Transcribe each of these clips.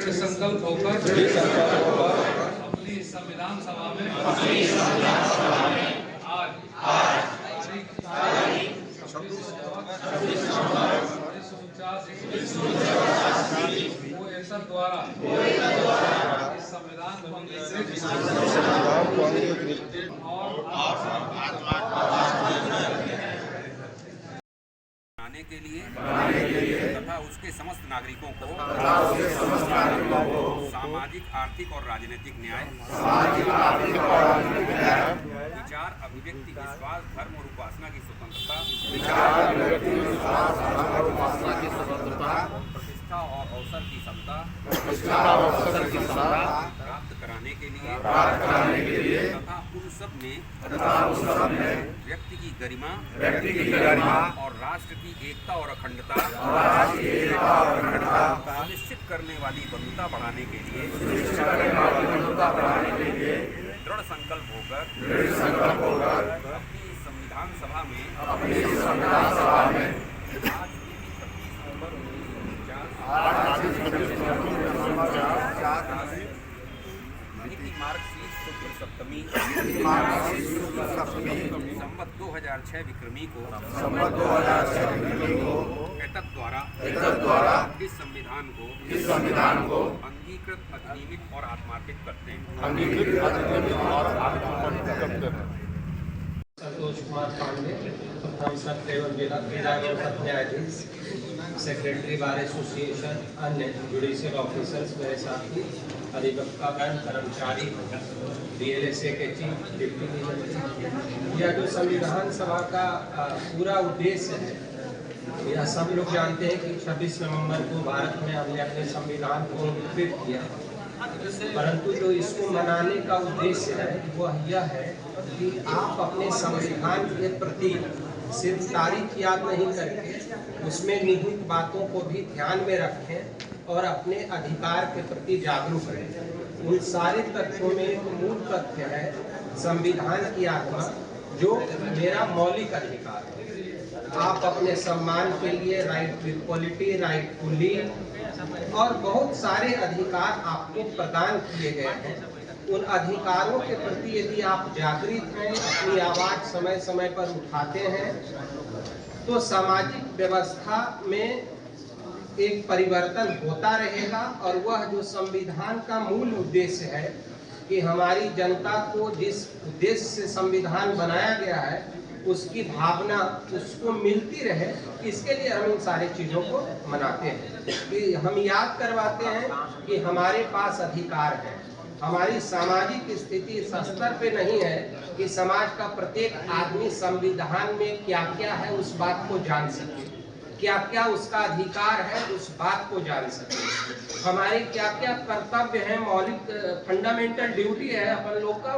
दृढ़ संकल्प होकर अपनी संविधान सभा में आज तारीख 26/1949 को ऐसा द्वारा इस संविधान को के लिए तथा उसके समस्त नागरिकों को सामाजिक, आर्थिक और राजनीतिक न्याय, विचार, अभिव्यक्ति, विश्वास, धर्म और उपासना की स्वतंत्रता, प्रतिष्ठा और अवसर की समता प्राप्त कराने के लिए तथा उन सब में व्यक्ति की गरिमा और राष्ट्र की एकता और अखंडता सुनिश्चित करने वाली बंधुता बढ़ाने के लिए दृढ़ संकल्प होकर अपनी संविधान सभा में आज 26 मार्गशीर्ष शुक्ल सप्तमी संवत 2006 विक्रमी को एतत् द्वारा इस संविधान को अंगीकृत, अधिनियमित और आत्मार्पित करते हैं। संतोष कुमार पांडे, प्रथम सत्र एवं जिला न्यायाधीश, सेक्रेटरी बार एसोसिएशन, अन्य जुडिशियल ऑफिसर्स मेरे साथी, अधिवक्तागण, कर्मचारी, DLSA के चीफ, डिप्टी मेजर। यह जो संविधान सभा का पूरा उद्देश्य है, यह सब लोग जानते हैं कि 26 नवंबर को भारत में हमने अपने संविधान को अंगीकृत किया, परंतु जो इसको मनाने का उद्देश्य है वह यह है कि आप अपने संविधान के प्रति सिर्फ तारीख याद नहीं करके उसमें निहित बातों को भी ध्यान में रखें और अपने अधिकार के प्रति जागरूक रहें। उन सारे तथ्यों में एक मूल तथ्य है संविधान की आत्मा, जो मेरा मौलिक अधिकार है। आप अपने सम्मान के लिए right to equality, right to leave और बहुत सारे अधिकार आपको प्रदान किए गए हैं। उन अधिकारों के प्रति यदि आप जागृत हैं, अपनी आवाज समय समय पर उठाते हैं, तो सामाजिक व्यवस्था में एक परिवर्तन होता रहेगा। और वह जो संविधान का मूल उद्देश्य है कि हमारी जनता को जिस उद्देश्य से संविधान बनाया गया है उसकी भावना उसको मिलती रहे, इसके लिए हम इन सारी चीज़ों को मनाते हैं। कि हम याद करवाते हैं कि हमारे पास अधिकार है। हमारी सामाजिक स्थिति इस स्तर पे नहीं है कि समाज का प्रत्येक आदमी संविधान में क्या क्या है उस बात को जान सके, क्या क्या उसका अधिकार है उस बात को जान सके, हमारे क्या क्या कर्तव्य है, मौलिक फंडामेंटल ड्यूटी है अपन लोग का,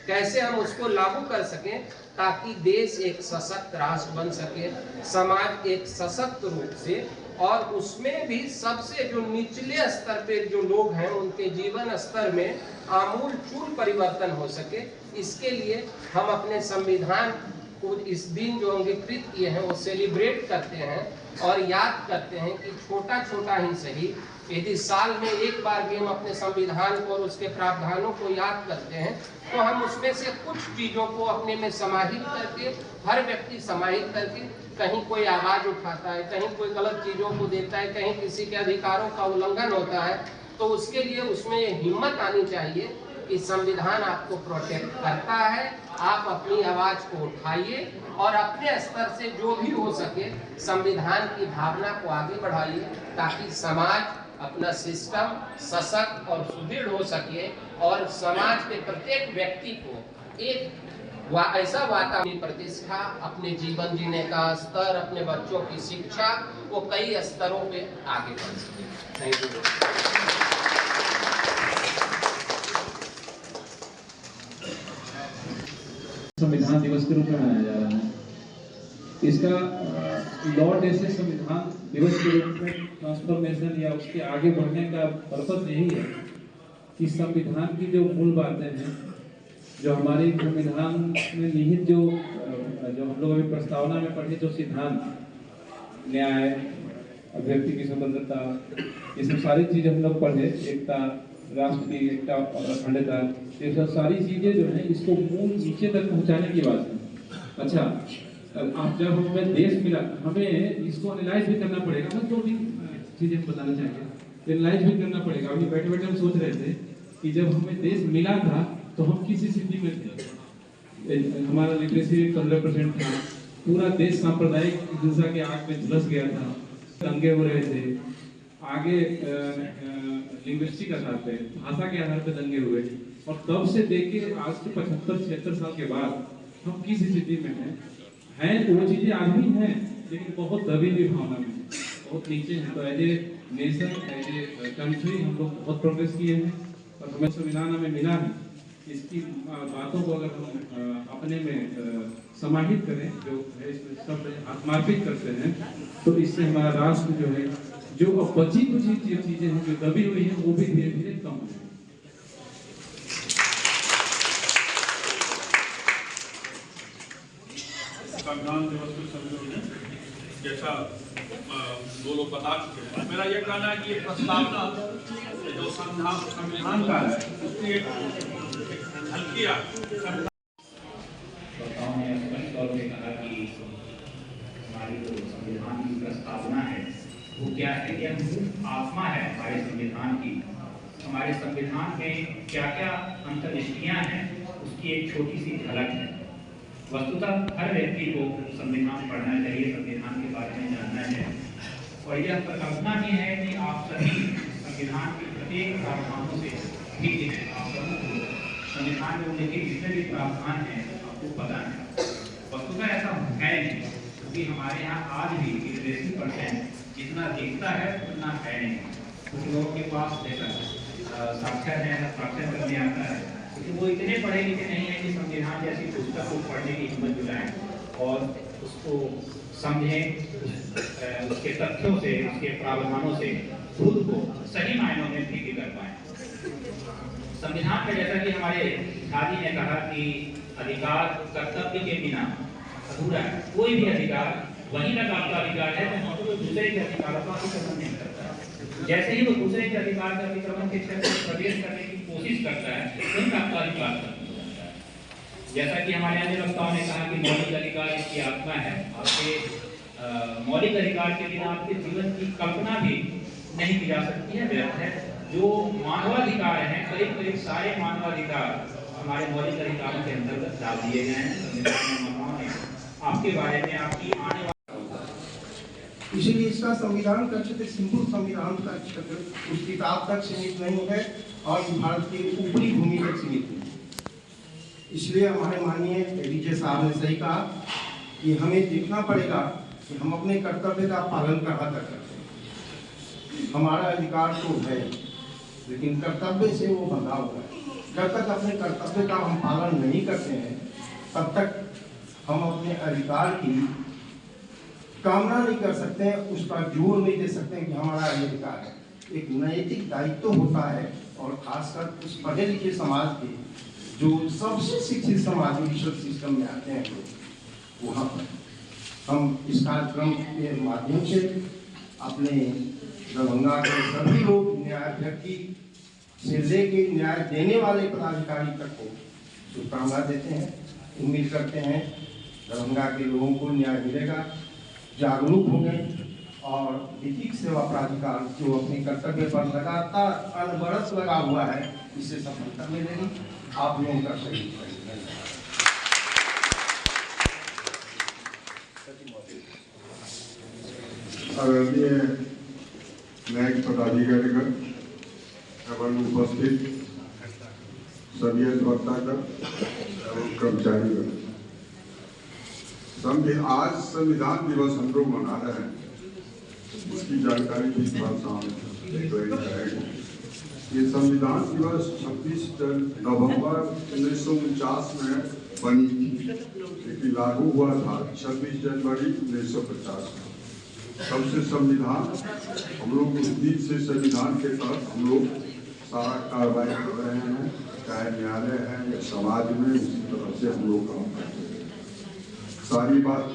कैसे हम उसको लागू कर सकें ताकि देश एक सशक्त राष्ट्र बन सके, समाज एक सशक्त रूप से, और उसमें भी सबसे जो निचले स्तर पे जो लोग हैं उनके जीवन स्तर में आमूल चूल परिवर्तन हो सके। इसके लिए हम अपने संविधान को इस दिन जो अंगीकृत किए हैं वो सेलिब्रेट करते हैं और याद करते हैं कि छोटा छोटा ही सही, यदि साल में एक बार भी हम अपने संविधान को और उसके प्रावधानों को याद करते हैं तो हम उसमें से कुछ चीज़ों को अपने में समाहित करके, हर व्यक्ति समाहित करके, कहीं कोई आवाज उठाता है, कहीं कोई गलत चीज़ों को देता है, कहीं किसी के अधिकारों का उल्लंघन होता है, तो उसके लिए उसमें हिम्मत आनी चाहिए कि संविधान आपको प्रोटेक्ट करता है। आप अपनी आवाज को उठाइए और अपने स्तर से जो भी हो सके संविधान की भावना को आगे बढ़ाइए ताकि समाज, अपना सिस्टम सशक्त और सुदृढ़ हो सके और समाज के प्रत्येक व्यक्ति को एक ऐसा वातावरण, प्रतिष्ठा, अपने जीवन जीने का स्तर, अपने बच्चों की शिक्षा, वो कई स्तरों पे आगे बढ़ सके। Thank you. संविधान दिवस के रूप में मनाया जा रहा है। इसका लॉ डे से संविधान दिवस के रूप में ट्रांसफॉर्मेशन या उसके आगे बढ़ने का पर्पस यही है कि संविधान की जो मूल बातें हैं, जो हमारे संविधान में निहित जो हम लोग अभी प्रस्तावना में पढ़े जो सिद्धांत, न्याय, व्यक्ति की स्वतंत्रता, ये सब सारी चीजें हम लोग पढ़े, एकता, राष्ट्र की एकता और अखंडता, ये सब सारी चीजें जो है इसको मूल नीचे तक पहुंचाने की बात है। अच्छा, आप जब हमें देश मिला, हमें इसको एनालाइज भी करना पड़ेगा। मैं 2-3 चीजें बताना चाहेंगे, एनालाइज भी करना पड़ेगा। अभी बैठे बैठे हम सोच रहे थे कि जब हमें देश मिला था तो हम किस स्थिति में थे। हमारा लिटरेसी 15% था, पूरा देश सांप्रदायिक हिंसा के आग में झुलस गया था, दंगे हो रहे थे, आगे लिंग्विस्टिक आधार पे, भाषा के आधार पे दंगे हुए, और तब से देखे आज से 75-76 साल के बाद हम किस स्थिति में हैं वो चीजें आज भी हैं, लेकिन बहुत दबी हुई भावना में, बहुत नीचे हैं। तो as a nation, as a country हम लोग बहुत प्रोग्रेस किए हैं, और हमें संविधान हमें मिला है। इसकी बातों को अगर हम अपने में समाहित करें, जो है इसमें सब आत्मार्पित करते हैं, तो इससे हमारा राष्ट्र जो है, जो अब बची कुछ चीजें हैं जो दबी हुई हैं, वो भी धीरे धीरे कम हो जाएगी। संविधान दिवस के संदर्भ में जैसा दो लोग बता चुके हैं, मेरा ये कहना है कि ये प्रस्तावना जो संविधान का है उसकी एक हल्किया श्रोताओं ने स्पष्ट तौर पे कहा कि हमारी जो संविधान की प्रस्तावना है वो क्या है, यह आत्मा है हमारे संविधान की। हमारे संविधान में क्या क्या अंतर्दृष्टियां हैं उसकी एक छोटी सी झलक है। वस्तुतः हर व्यक्ति को संविधान पढ़ना चाहिए, संविधान के बारे में जानना है, और यह परिकल्पना भी है कि आप सभी संविधान के प्रत्येक प्रावधानों से ठीक है। आप सबको संविधान में उल्लेखित जितने भी प्रावधान हैं आपको पता है। वस्तुतः ऐसा है नहीं, क्योंकि हमारे यहाँ आज भी लिटरेसी % जितना दिखता है उतना है नहीं। कुछ लोगों के पास जैसा साक्षर है, साक्षर करने आता है, लेकिन वो इतने पढ़े लिखे नहीं है कि संविधान जैसी पुस्तक को पढ़ने की हिम्मत जुटाएं और उसको समझें, उसके तथ्यों से, उसके प्रावधानों से खुद को सही मायनों में ठीक कर पाए। संविधान में जैसा कि हमारे दादी ने कहा कि अधिकार कर्तव्य के बिना अधूरा है। कोई भी अधिकार वही तक आपका अधिकार है जब वो दूसरे के अधिकारों का अतिक्रमण नहीं करता है। जैसे ही वो दूसरे के अधिकार का अतिक्रमण के क्षेत्र में प्रवेश करने की कोशिश करता है, वही आपका अधिकार खत्म हो जाता है। जैसा कि हमारे अन्य वक्ताओं ने कहा कि मौलिक अधिकार इसकी आत्मा है। आपके मौलिक अधिकार के बिना आपके जीवन की कल्पना भी नहीं की जा सकती है, व्यर्थ है। जो मानवाधिकार हैं, करीब करीब सारे मानवाधिकार हमारे मौलिक अधिकारों के अंतर्गत डाल दिए गए हैं संविधान में। आपके बारे में आपकी आने वाली, इसीलिए इसका संविधान का क्षेत्र सिंधु संविधान का क्षेत्र उस किताब तक सीमित नहीं है और भारत की ऊपरी भूमि तक सीमित है। इसलिए हमारे माननीय डीजे साहब ने सही कहा कि हमें देखना पड़ेगा कि हम अपने कर्तव्य का पालन कहाँ तक करते हैं। हमारा अधिकार तो है, लेकिन कर्तव्य से वो बंधा हुआ है। जब तक अपने कर्तव्य का हम पालन नहीं करते हैं, तब तक हम अपने अधिकार की कामना नहीं कर सकते हैं, उसका जोर नहीं दे सकते हैं कि हमारा अधिकार है। एक नैतिक दायित्व होता है, और खासकर उस पढ़े लिखे समाज के जो सबसे शिक्षित समाज विश्व सिस्टम में आते हैं लोग, वहाँ पर हम इस कार्यक्रम के माध्यम से अपने दरभंगा के सभी लोग, न्यायाध्यक्ष से लेके न्याय देने वाले पदाधिकारी तक को शुभकामना देते हैं। उम्मीद करते हैं दरभंगा के लोगों को न्याय मिलेगा, जागरूक होंगे, और विधिक सेवा प्राधिकार जो अपने कर्तव्य पर लगातार अनवरत लगा हुआ है, इससे सफलता मिलेगी। आप लोगों का सही आदरणीय न्यायिक पदाधिकारीगण एवं उपस्थित सभी अधिवक्तागण एवं कर्मचारीगण, आज संविधान दिवस हम लोग मना रहे हैं, उसकी जानकारी भी थोड़ा सा ये संविधान दिवस 26 नवंबर 1949 में बनी थी, लेकिन लागू हुआ था 26 जनवरी 1950 में। तब से संविधान हम लोग उस दिन से संविधान के तहत हम लोग सारा कार्रवाई कर रहे हैं, चाहे न्यायालय है या समाज में, उसी तरह से हम लोग काम करते हैं। सारी बात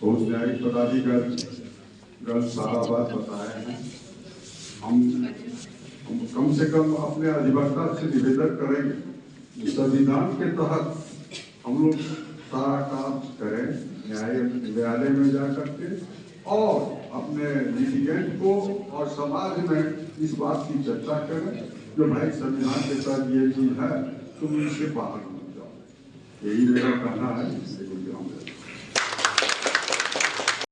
बहुत न्यायिक पदाधिकारी कल सारा बात बताए हैं। हम कम से कम अपने अधिवक्ता से निवेदन करेंगे, संविधान के तहत हम लोग सारा काम करें न्यायालय में जा करके, और अपने लिटिगेंट को और समाज में इस बात की चर्चा करें जो भाई संविधान के तहत ये चीज है, तुम इससे बाहर मत जाओ। यही मेरा कहना है।